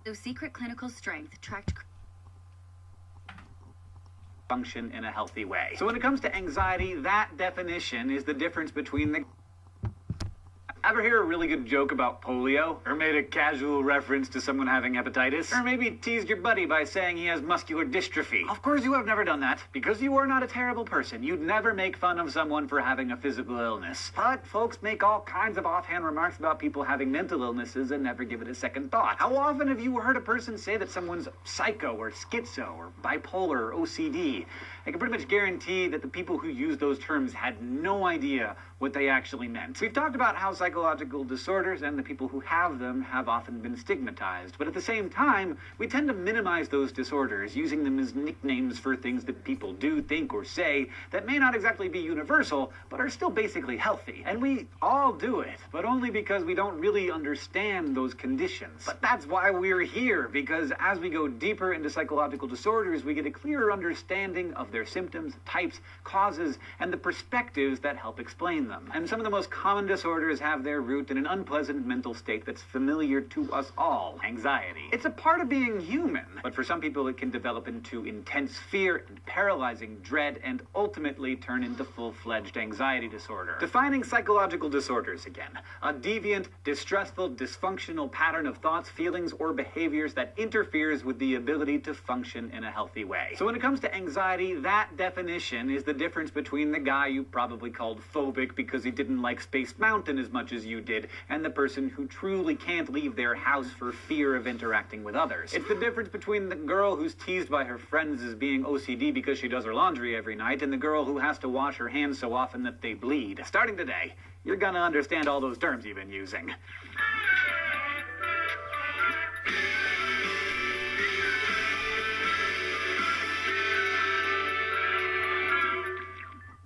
So secret clinical strength tracked function in a healthy way. So when it comes to anxiety, that definition is the difference between the... Ever hear a really good joke about polio? Or made a casual reference to someone having hepatitis? Or maybe teased your buddy by saying he has muscular dystrophy? Of course you have never done that, because you are not a terrible person. You'd never make fun of someone for having a physical illness. But folks make all kinds of offhand remarks about people having mental illnesses and never give it a second thought. How often have you heard a person say that someone's psycho or schizo or bipolar or OCD? I can pretty much guarantee that the people who use those terms had no idea what they actually meant. We've talked about how psychological disorders and the people who have them have often been stigmatized, but at the same time, we tend to minimize those disorders, using them as nicknames for things that people do, think, or say that may not exactly be universal, but are still basically healthy. And we all do it, but only because we don't really understand those conditions. But that's why we're here, because as we go deeper into psychological disorders, we get a clearer understanding of their symptoms, types, causes, and the perspectives that help explain them. And some of the most common disorders have their root in an unpleasant mental state that's familiar to us all: anxiety. It's a part of being human, but for some people it can develop into intense fear and paralyzing dread and ultimately turn into full-fledged anxiety disorder. Defining psychological disorders again: a deviant, distressful, dysfunctional pattern of thoughts, feelings, or behaviors that interferes with the ability to function in a healthy way. So when it comes to anxiety, that definition is the difference between the guy you probably called phobic because he didn't like Space Mountain as much as you did, and the person who truly can't leave their house for fear of interacting with others. It's the difference between the girl who's teased by her friends as being OCD because she does her laundry every night, and the girl who has to wash her hands so often that they bleed. Starting today, you're gonna understand all those terms you've been using.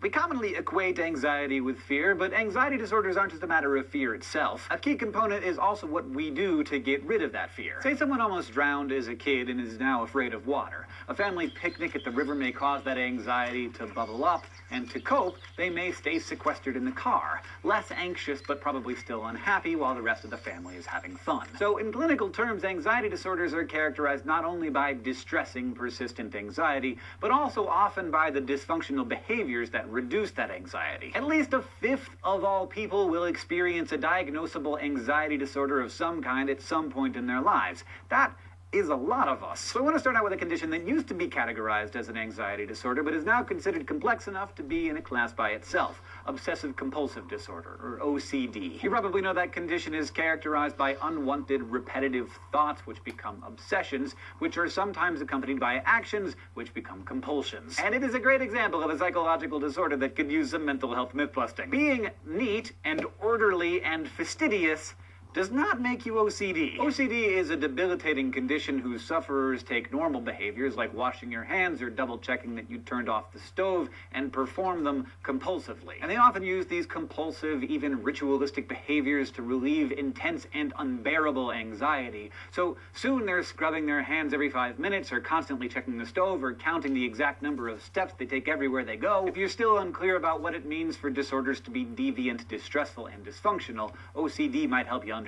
We commonly equate anxiety with fear, but anxiety disorders aren't just a matter of fear itself. A key component is also what we do to get rid of that fear. Say someone almost drowned as a kid and is now afraid of water. A family picnic at the river may cause that anxiety to bubble up, and to cope, they may stay sequestered in the car, less anxious but probably still unhappy while the rest of the family is having fun. So in clinical terms, anxiety disorders are characterized not only by distressing, persistent anxiety, but also often by the dysfunctional behaviors that reduce that anxiety. At least a fifth of all people will experience a diagnosable anxiety disorder of some kind at some point in their lives. That is a lot of us. So I want to start out with a condition that used to be categorized as an anxiety disorder, but is now considered complex enough to be in a class by itself: obsessive-compulsive disorder, or OCD. You probably know that condition is characterized by unwanted, repetitive thoughts, which become obsessions, which are sometimes accompanied by actions, which become compulsions. And it is a great example of a psychological disorder that could use some mental health myth-busting. Being neat and orderly and fastidious does not make you OCD. OCD is a debilitating condition whose sufferers take normal behaviors like washing your hands or double-checking that you turned off the stove and perform them compulsively. And they often use these compulsive, even ritualistic behaviors to relieve intense and unbearable anxiety. So soon they're scrubbing their hands every 5 minutes, or constantly checking the stove, or counting the exact number of steps they take everywhere they go. If you're still unclear about what it means for disorders to be deviant, distressful, and dysfunctional, OCD might help you understand.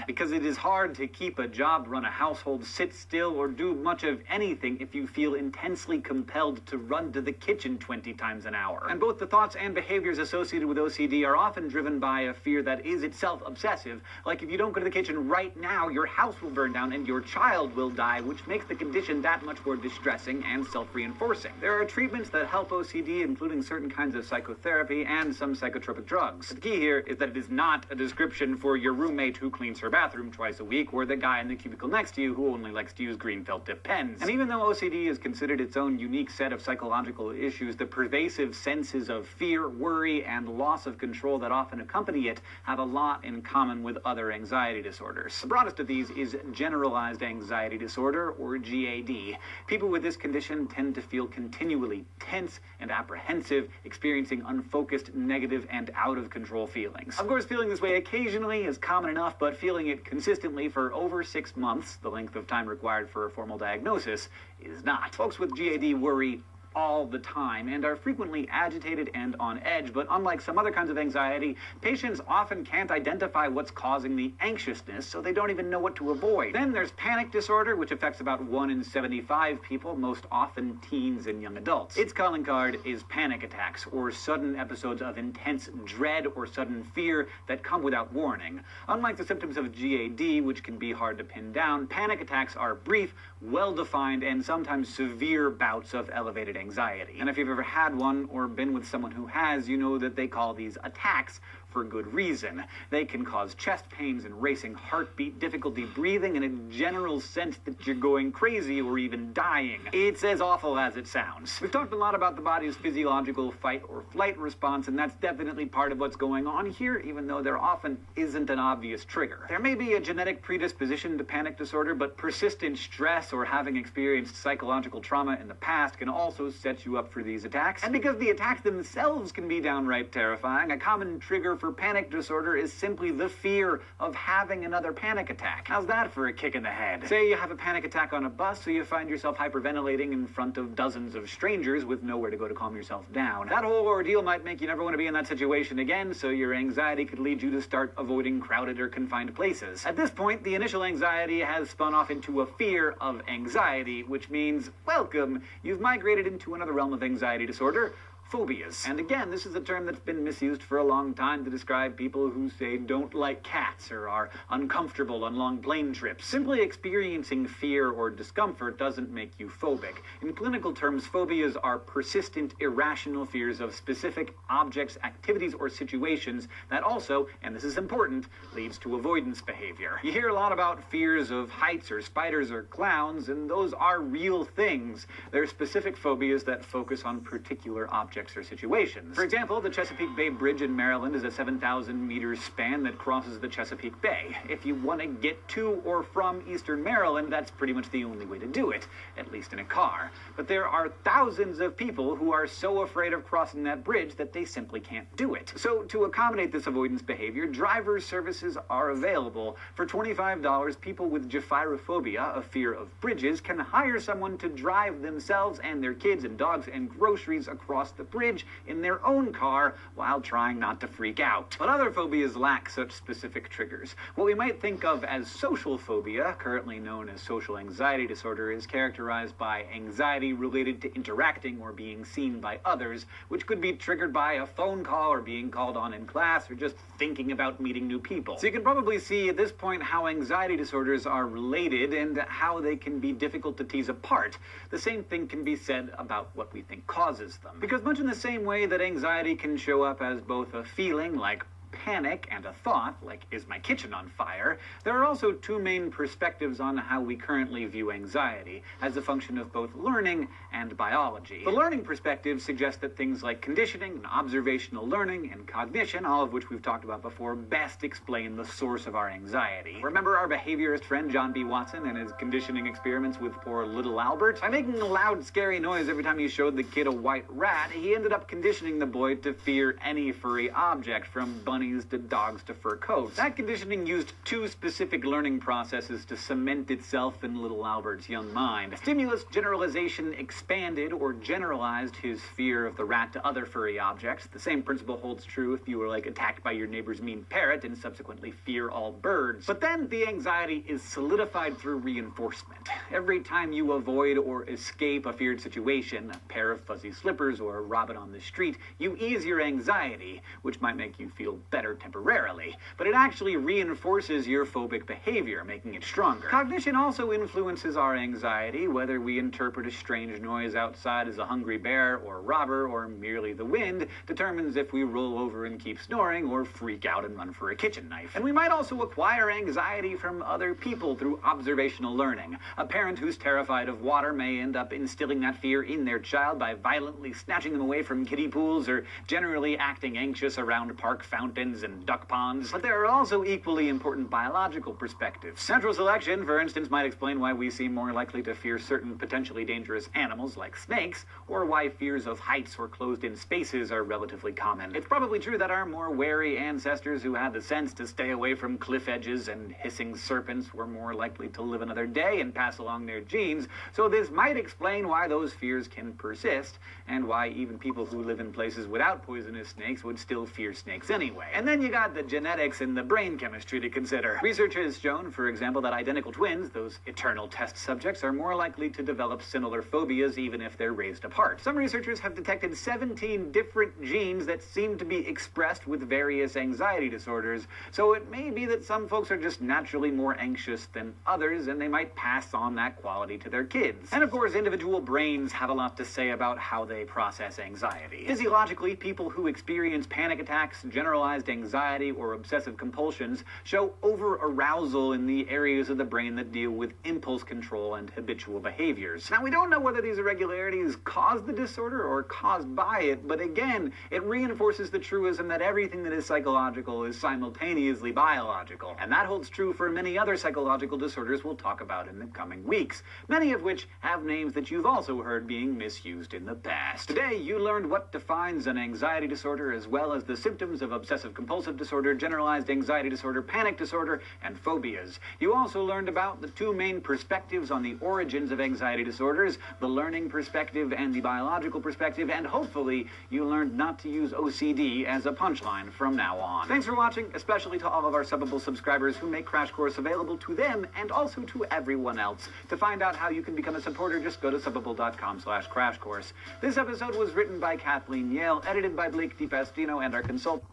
Because it is hard to keep a job, run a household, sit still, or do much of anything if you feel intensely compelled to run to the kitchen 20 times an hour. And both the thoughts and behaviors associated with OCD are often driven by a fear that is itself obsessive. Like, if you don't go to the kitchen right now, your house will burn down and your child will die, which makes the condition that much more distressing and self-reinforcing. There are treatments that help OCD, including certain kinds of psychotherapy and some psychotropic drugs. The key here is that it is not a description for your roommate who cleans her bathroom twice a week, or the guy in the cubicle next to you who only likes to use green felt tip pens. And even though OCD is considered its own unique set of psychological issues, the pervasive senses of fear, worry, and loss of control that often accompany it have a lot in common with other anxiety disorders. The broadest of these is generalized anxiety disorder, or GAD. People with this condition tend to feel continually tense and apprehensive, experiencing unfocused, negative, and out-of-control feelings. Of course, feeling this way occasionally is common enough, but feeling it consistently for over 6 months, the length of time required for a formal diagnosis, is not. Folks with GAD worry all the time and are frequently agitated and on edge. But unlike some other kinds of anxiety, patients often can't identify what's causing the anxiousness, so they don't even know what to avoid. Then there's panic disorder, which affects about 1 in 75 people, most often teens and young adults. Its calling card is panic attacks, or sudden episodes of intense dread or sudden fear that come without warning. Unlike the symptoms of GAD, which can be hard to pin down, panic attacks are brief, well-defined, and sometimes severe bouts of elevated anxiety. And if you've ever had one or been with someone who has, you know that they call these attacks for good reason. They can cause chest pains and racing heartbeat, difficulty breathing, and a general sense that you're going crazy or even dying. It's as awful as it sounds. We've talked a lot about the body's physiological fight or flight response, and that's definitely part of what's going on here, even though there often isn't an obvious trigger. There may be a genetic predisposition to panic disorder, but persistent stress or having experienced psychological trauma in the past can also set you up for these attacks. And because the attacks themselves can be downright terrifying, a common trigger for panic disorder is simply the fear of having another panic attack. How's that for a kick in the head? Say you have a panic attack on a bus, so you find yourself hyperventilating in front of dozens of strangers with nowhere to go to calm yourself down. That whole ordeal might make you never want to be in that situation again, so your anxiety could lead you to start avoiding crowded or confined places. At this point, the initial anxiety has spun off into a fear of anxiety, which means, welcome, you've migrated into another realm of anxiety disorder, phobias. And again, this is a term that's been misused for a long time to describe people who say don't like cats or are uncomfortable on long plane trips. Simply experiencing fear or discomfort doesn't make you phobic. In clinical terms, phobias are persistent, irrational fears of specific objects, activities, or situations that also, and this is important, leads to avoidance behavior. You hear a lot about fears of heights or spiders or clowns, and those are real things. They're specific phobias that focus on particular objects or situations. For example, the Chesapeake Bay Bridge in Maryland is a 7,000-meter span that crosses the Chesapeake Bay. If you want to get to or from eastern Maryland, that's pretty much the only way to do it, at least in a car. But there are thousands of people who are so afraid of crossing that bridge that they simply can't do it. So to accommodate this avoidance behavior, driver's services are available. For $25, people with gephyrophobia, a fear of bridges, can hire someone to drive themselves and their kids and dogs and groceries across the bridge in their own car while trying not to freak out. But other phobias lack such specific triggers. What we might think of as social phobia, currently known as social anxiety disorder, is characterized by anxiety related to interacting or being seen by others, which could be triggered by a phone call or being called on in class or just thinking about meeting new people. So you can probably see at this point how anxiety disorders are related and how they can be difficult to tease apart. The same thing can be said about what we think causes them. Because much in the same way that anxiety can show up as both a feeling, like panic, and a thought, like, is my kitchen on fire, there are also two main perspectives on how we currently view anxiety, as a function of both learning and biology. The learning perspective suggests that things like conditioning and observational learning and cognition, all of which we've talked about before, best explain the source of our anxiety. Remember our behaviorist friend John B. Watson and his conditioning experiments with poor little Albert? By making a loud, scary noise every time he showed the kid a white rat, he ended up conditioning the boy to fear any furry object, from bunnies to dogs to fur coats. That conditioning used two specific learning processes to cement itself in little Albert's young mind. Stimulus generalization expanded or generalized his fear of the rat to other furry objects. The same principle holds true if you were attacked by your neighbor's mean parrot and subsequently fear all birds. But then the anxiety is solidified through reinforcement. Every time you avoid or escape a feared situation, a pair of fuzzy slippers or a robin on the street, you ease your anxiety, which might make you feel better temporarily, but it actually reinforces your phobic behavior, making it stronger. Cognition also influences our anxiety, whether we interpret a strange noise outside as a hungry bear or robber or merely the wind, determines if we roll over and keep snoring or freak out and run for a kitchen knife. And we might also acquire anxiety from other people through observational learning. A parent who's terrified of water may end up instilling that fear in their child by violently snatching them away from kiddie pools or generally acting anxious around park fountains bins and duck ponds. But there are also equally important biological perspectives. Central selection, for instance, might explain why we seem more likely to fear certain potentially dangerous animals like snakes, or why fears of heights or closed-in spaces are relatively common. It's probably true that our more wary ancestors who had the sense to stay away from cliff edges and hissing serpents were more likely to live another day and pass along their genes, so this might explain why those fears can persist, and why even people who live in places without poisonous snakes would still fear snakes anyway. And then you got the genetics and the brain chemistry to consider. Research has shown, for example, that identical twins, those eternal test subjects, are more likely to develop similar phobias even if they're raised apart. Some researchers have detected 17 different genes that seem to be expressed with various anxiety disorders, so it may be that some folks are just naturally more anxious than others, and they might pass on that quality to their kids. And of course, individual brains have a lot to say about how they process anxiety. Physiologically, people who experience panic attacks, generalized anxiety, or obsessive compulsions show over-arousal in the areas of the brain that deal with impulse control and habitual behaviors. Now, we don't know whether these irregularities cause the disorder or caused by it, but again, it reinforces the truism that everything that is psychological is simultaneously biological. And that holds true for many other psychological disorders we'll talk about in the coming weeks, many of which have names that you've also heard being misused in the past. Today, you learned what defines an anxiety disorder, as well as the symptoms of obsessive-compulsive disorder, generalized anxiety disorder, panic disorder, and phobias. You also learned about the two main perspectives on the origins of anxiety disorders, the learning perspective and the biological perspective, and hopefully you learned not to use OCD as a punchline from now on. Thanks for watching, especially to all of our Subbable subscribers who make Crash Course available to them and also to everyone else. To find out how you can become a supporter, just go to Subbable.com/crashcourse. This episode was written by Kathleen Yale, edited by Blake DiPastino, and our consultant